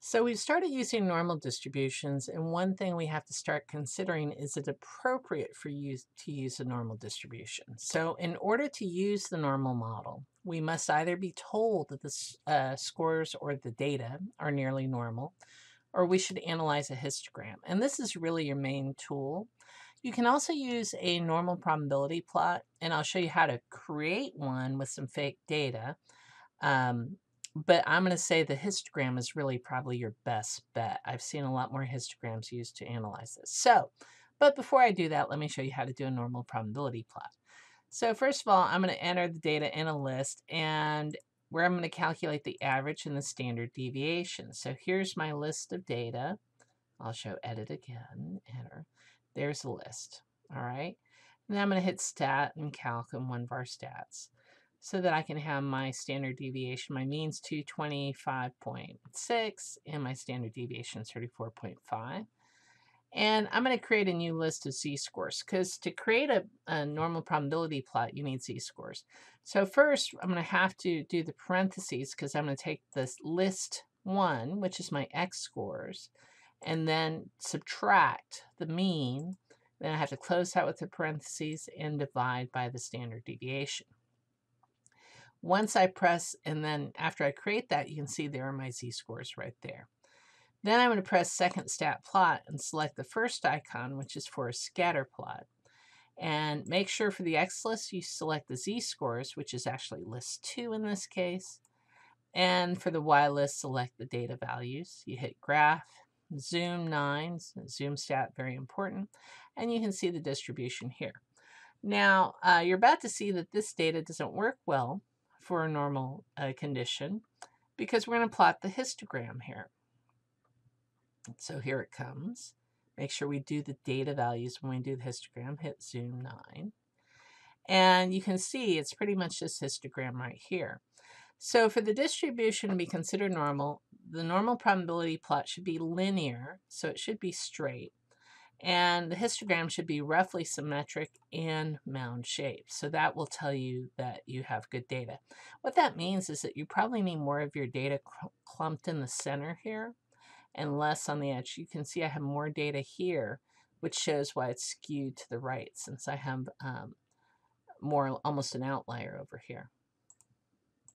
So we've started using normal distributions, and one thing we have to start considering is it appropriate for you to use a normal distribution. So in order to use the normal model, we must either be told that the scores or the data are nearly normal, or we should analyze a histogram. And this is really your main tool. You can also use a normal probability plot, and I'll show you how to create one with some fake data. Um, but I'm going to say the histogram is really probably your best bet. I've seen a lot more histograms used to analyze this. But before I do that, let me show you how to do a normal probability plot. So first of all, I'm going to enter the data in a list and where I'm going to calculate the average and the standard deviation. So here's my list of data. I'll show edit again, enter. There's the list, all right? And then I'm going to hit stat and calc in one of our stats so that I can have my standard deviation. My mean's 225.6 and my standard deviation is 34.5. And I'm going to create a new list of z-scores because to create a normal probability plot, you need z-scores. So first, I'm going to have to do the parentheses because I'm going to take this list 1, which is my x-scores, and then subtract the mean. Then I have to close out with the parentheses and divide by the standard deviation. Once I press, and then after I create that, you can see there are my z-scores right there. Then I'm going to press second stat plot and select the first icon, which is for a scatter plot. And make sure for the X list, you select the z-scores, which is actually list 2 in this case. And for the Y list, select the data values. You hit graph, zoom 9, zoom stat, very important. And you can see the distribution here. Now, you're about to see that this data doesn't work well for a normal condition because we're going to plot the histogram here. So here it comes. Make sure we do the data values when we do the histogram. Hit zoom 9. And you can see it's pretty much this histogram right here. So for the distribution to be considered normal, the normal probability plot should be linear, so it should be straight. And the histogram should be roughly symmetric and mound shaped. So that will tell you that you have good data. What that means is that you probably need more of your data clumped in the center here and less on the edge. You can see I have more data here, which shows why it's skewed to the right since I have more almost an outlier over here.